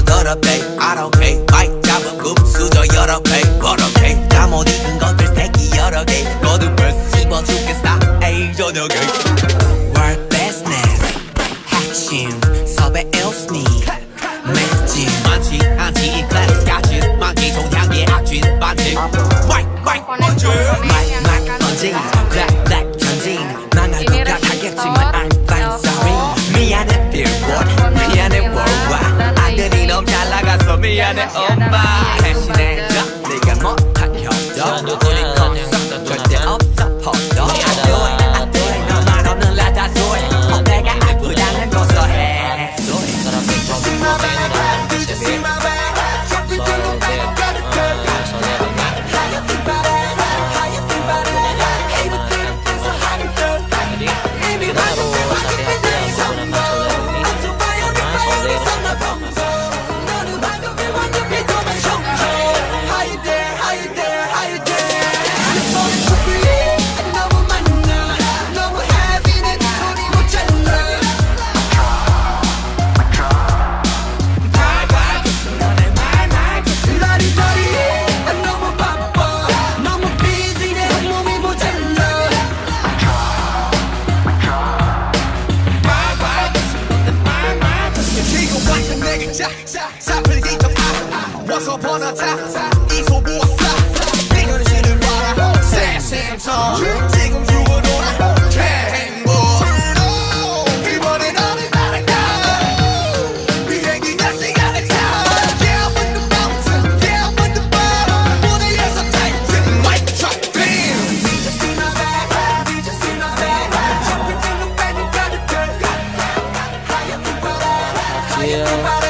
들어 babe I don't care 마이크 잡은 급수저 여러 배 버럭해 잠못 익은 것들 새끼 여러 개 거듭을 씹어 죽겠어 에이 저녁에 World business 핵심 섭외 일스니 맥진 많지 않지 이 클래스 같은 많기 동향의 악진 반칙 마이크 번지 마이크 번지 블랙 블랙 전진 망할 것 같겠지만 I'm fine sorry 미안해 billboard 미안해 worldwide 아들이 너무 잘 나가서 미안해 엄마 대신해줘 네가 못한 협조 우리 콘서 절대 없어 포도 I do it 너만 없는 라다소이 내가 아프다는 고소해 사플기 좀 Once upon a time 이 소부와 싸 이거는 신을 봐라 새샘터 지금 죽어도나 행복 이번엔 어디 날아가 비행기 갈 시간에 타 Yeah I'm on the mountain Yeah I'm on the bottom 무대에서 타이틀 Mic drop bam You just see my back You just see my back Jumping in the bed and got it girl How you feel about that How you feel about that